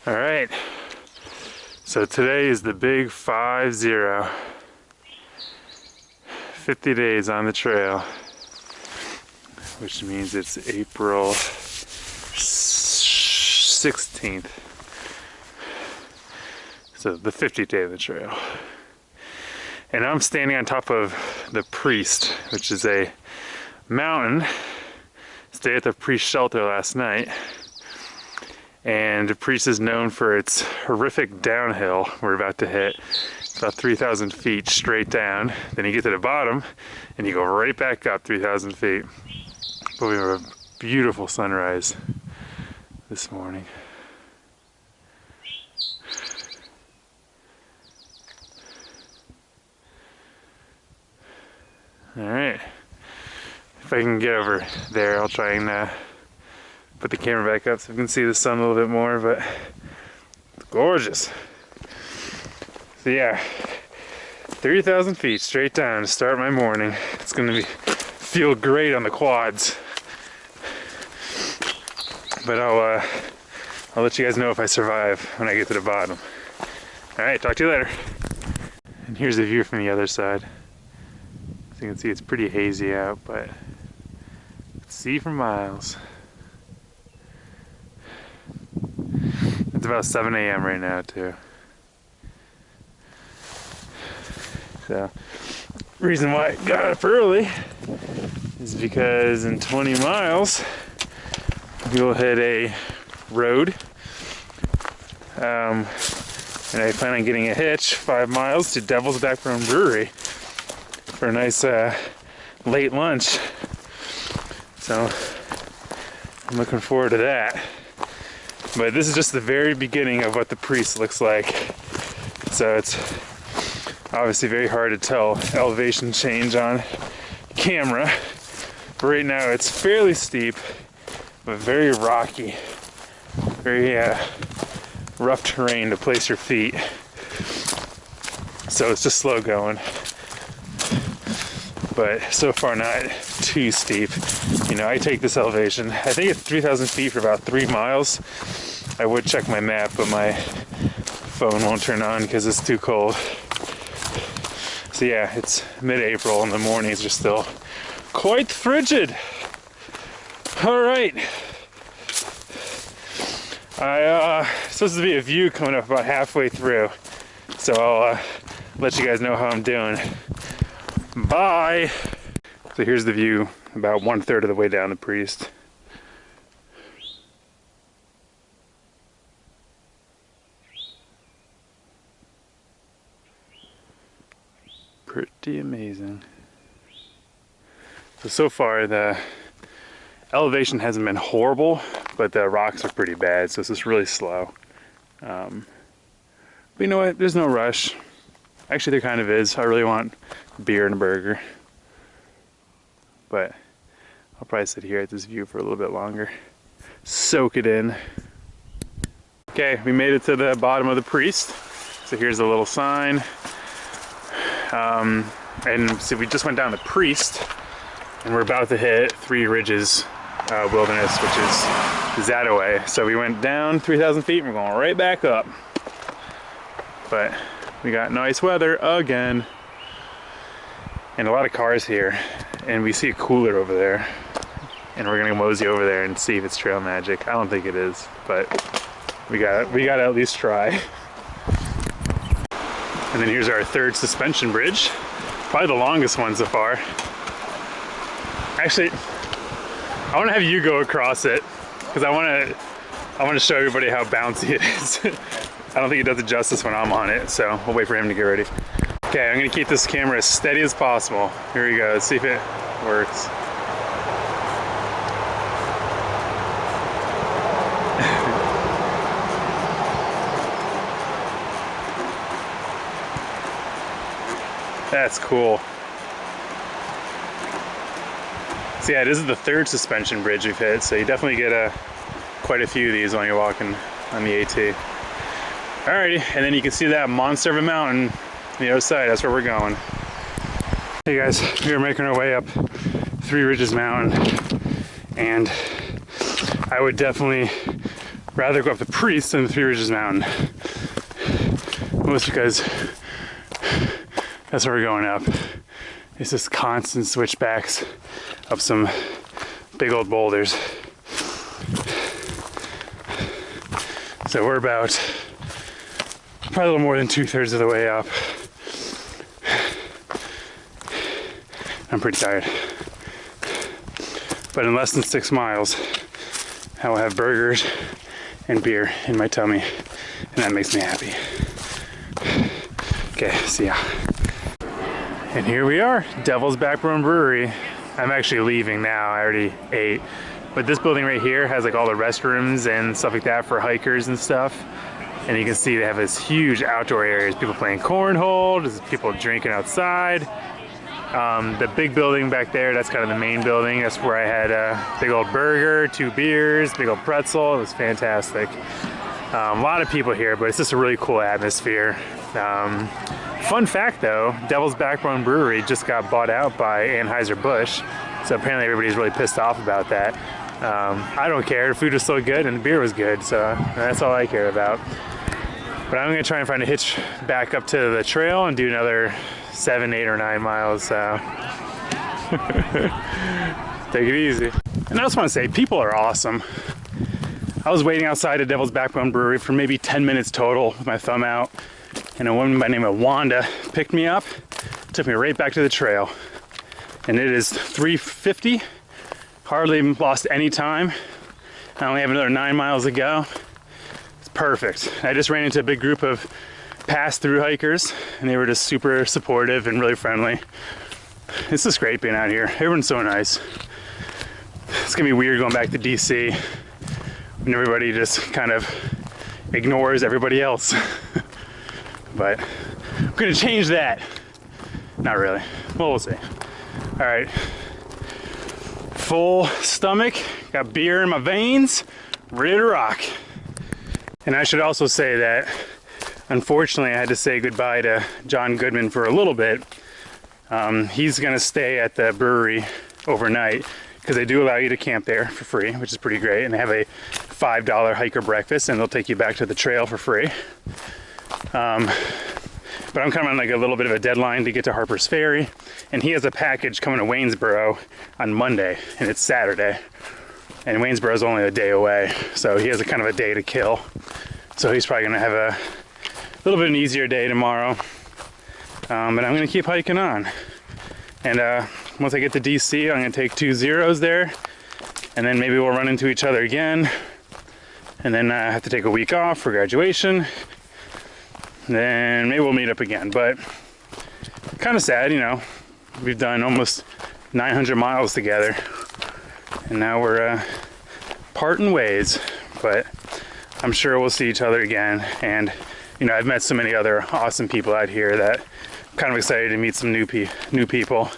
All right, so today is the big 5-0. 50 days on the trail, which means it's April 16th. So the 50th day of the trail. And I'm standing on top of the Priest, which is a mountain. Stayed at the Priest shelter last night. And the Priest is known for its horrific downhill we're about to hit. It's about 3,000 feet straight down. Then you get to the bottom and you go right back up 3,000 feet. But we have a beautiful sunrise this morning. All right, if I can get over there, I'll try and put the camera back up so we can see the sun a little bit more, but it's gorgeous. So yeah, 3,000 feet straight down to start my morning. It's gonna feel great on the quads. But I'll let you guys know if I survive when I get to the bottom. All right, talk to you later. And here's the view from the other side. As you can see, it's pretty hazy out, but you can see for miles. It's about 7 a.m. right now too. So, reason why I got up early is because in 20 miles, we'll hit a road. And I plan on getting a hitch 5 miles to Devil's Backbone Brewery for a nice late lunch. So I'm looking forward to that. But this is just the very beginning of what the Priest looks like. So it's obviously very hard to tell elevation change on camera. But right now it's fairly steep, but very rocky. Very rough terrain to place your feet. So it's just slow going. But so far not too steep. You know, I take this elevation. I think it's 3,000 feet for about 3 miles. I would check my map, but my phone won't turn on because it's too cold. So yeah, it's mid-April and the mornings are still quite frigid. All right. Supposed to be a view coming up about halfway through. So I'll let you guys know how I'm doing. Bye. So here's the view about 1/3 of the way down the Priest. Pretty amazing. So far the elevation hasn't been horrible, but the rocks are pretty bad, so it's just really slow. But you know what? There's no rush. Actually, there kind of is. I really want beer and a burger. But I'll probably sit here at this view for a little bit longer. Soak it in. Okay, we made it to the bottom of the Priest. So here's a little sign. And so we just went down the Priest, and we're about to hit Three Ridges Wilderness, which is that way. So we went down 3,000 feet and we're going right back up. But we got nice weather again. And a lot of cars here. And we see a cooler over there. And we're gonna mosey over there and see if it's trail magic. I don't think it is, but we gotta at least try. And then here's our third suspension bridge. Probably the longest one so far. Actually, I want to have you go across it because I want to show everybody how bouncy it is. I don't think it does it justice when I'm on it, so we'll wait for him to get ready. Okay, I'm gonna keep this camera as steady as possible. Here we go. Let's see if it works. That's cool. So yeah, this is the third suspension bridge we've hit, so you definitely get quite a few of these when you're walking on the AT. Alrighty, and then you can see that monster of a mountain on the other side. That's where we're going. Hey guys, we are making our way up Three Ridges Mountain, and I would definitely rather go up the Priest than the Three Ridges Mountain. Mostly because that's where we're going up. It's just constant switchbacks up some big old boulders. So we're about probably a little more than 2/3 of the way up. I'm pretty tired. But in less than 6 miles, I will have burgers and beer in my tummy, and that makes me happy. Okay, see ya. And here we are, Devil's Backbone Brewery. I'm actually leaving now, I already ate. But this building right here has like all the restrooms and stuff like that for hikers and stuff. And you can see they have this huge outdoor areas. People playing cornhole, there's people drinking outside. The big building back there, that's kind of the main building. That's where I had a big old burger, 2 beers, big old pretzel. It was fantastic. A lot of people here, but it's just a really cool atmosphere. Fun fact though, Devil's Backbone Brewery just got bought out by Anheuser-Busch. So apparently everybody's really pissed off about that. I don't care, the food was so good and the beer was good, so that's all I care about. But I'm gonna try and find a hitch back up to the trail and do another 7, 8, or 9 miles, so. Take it easy. And I just wanna say, people are awesome. I was waiting outside of Devil's Backbone Brewery for maybe 10 minutes total with my thumb out, and a woman by the name of Wanda picked me up, took me right back to the trail. And it is 3:50, hardly lost any time. I only have another 9 miles to go. It's perfect. I just ran into a big group of pass-through hikers, and they were just super supportive and really friendly. It's just great being out here. Everyone's so nice. It's gonna be weird going back to DC when everybody just kind of ignores everybody else. But I'm gonna change that. Not really. Well, we'll see. All right. Full stomach, got beer in my veins, ready to rock. And I should also say that, unfortunately, I had to say goodbye to John Goodman for a little bit. He's gonna stay at the brewery overnight because they do allow you to camp there for free, which is pretty great. And they have a $5 hiker breakfast, and they'll take you back to the trail for free. But I'm kind of on like a little bit of a deadline to get to Harper's Ferry, and he has a package coming to Waynesboro on Monday, and it's Saturday, and Waynesboro is only a day away, so he has a kind of a day to kill. So he's probably gonna have a little bit of an easier day tomorrow, but I'm gonna keep hiking on. And once I get to DC, I'm gonna take 2 zeros there, and then maybe we'll run into each other again, and then I have to take a week off for graduation. Then maybe we'll meet up again, but kind of sad, you know, we've done almost 900 miles together, and now we're parting ways, but I'm sure we'll see each other again. And you know, I've met so many other awesome people out here that I'm kind of excited to meet some new people,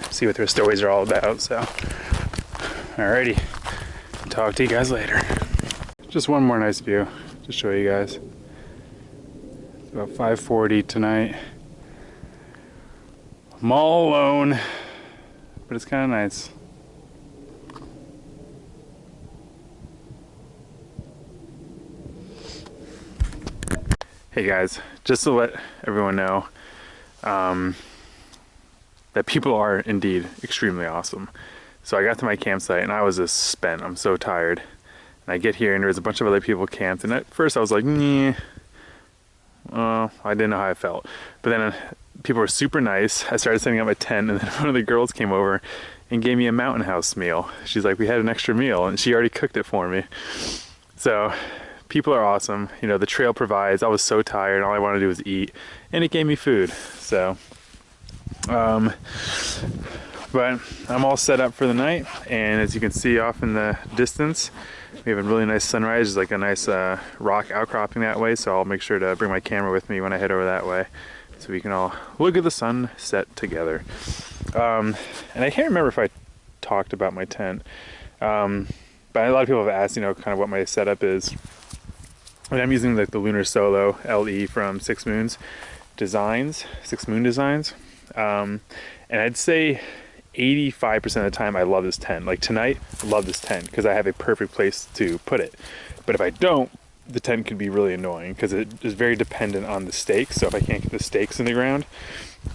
see what their stories are all about. So alrighty, talk to you guys later. Just one more nice view to show you guys. It's about 5:40 tonight. I'm all alone, but it's kind of nice. Hey guys, just to let everyone know that people are indeed extremely awesome. So I got to my campsite and I was just spent. I'm so tired. And I get here and there's a bunch of other people camped, and at first I was like, nah. I didn't know how I felt. But then people were super nice. I started setting up my tent, and then one of the girls came over and gave me a Mountain House meal. She's like, we had an extra meal, and she already cooked it for me. So people are awesome. You know, the trail provides. I was so tired. All I wanted to do was eat, and it gave me food. So, but I'm all set up for the night, and as you can see off in the distance, we have a really nice sunrise. There's like a nice rock outcropping that way, so I'll make sure to bring my camera with me when I head over that way, so we can all look at the sunset together. And I can't remember if I talked about my tent, but a lot of people have asked, you know, kind of what my setup is. And I'm using like the Lunar Solo LE from Six Moon Designs. And I'd say 85% of the time I love this tent. Like tonight, I love this tent because I have a perfect place to put it. But if I don't, the tent can be really annoying because it is very dependent on the stakes. So if I can't get the stakes in the ground,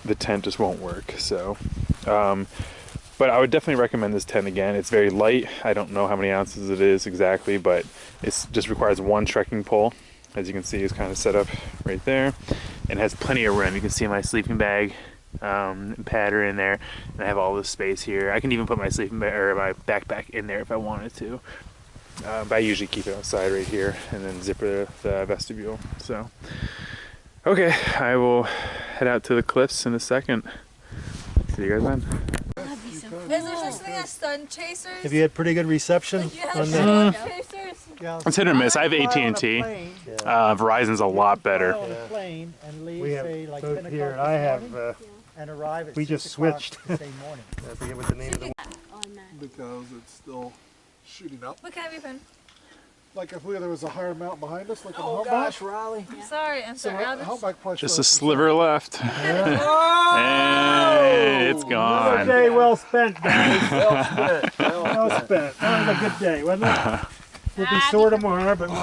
the tent just won't work. So, but I would definitely recommend this tent again. It's very light. I don't know how many ounces it is exactly, but it just requires one trekking pole. As you can see, it's kind of set up right there, and has plenty of room. You can see my sleeping bag and pad are in there, and I have all this space here. I can even put my sleeping bag or my backpack in there if I wanted to. But I usually keep it outside right here and then zipper the vestibule. So, okay, I will head out to the cliffs in a second. See you guys then. Is there such thing as stun chasers? Have you had pretty good reception on Stun that? chasers? It's hit or miss. I have AT&T. Verizon's a lot better. We have both here, and I have. And arrive at We 6 just o'clock switched. the same morning. I forget what the name of the Because it's still shooting up. What kind of weapon? Like if there was a higher mountain behind us, like Oh a gosh, humpback. Riley. I'm sorry, I'm So sorry. a humpback punch Just a was- sliver left. And it's Another gone. day well spent, guys. Well spent. Well spent. That was a good day, wasn't it? We'll be sore tomorrow, but we'll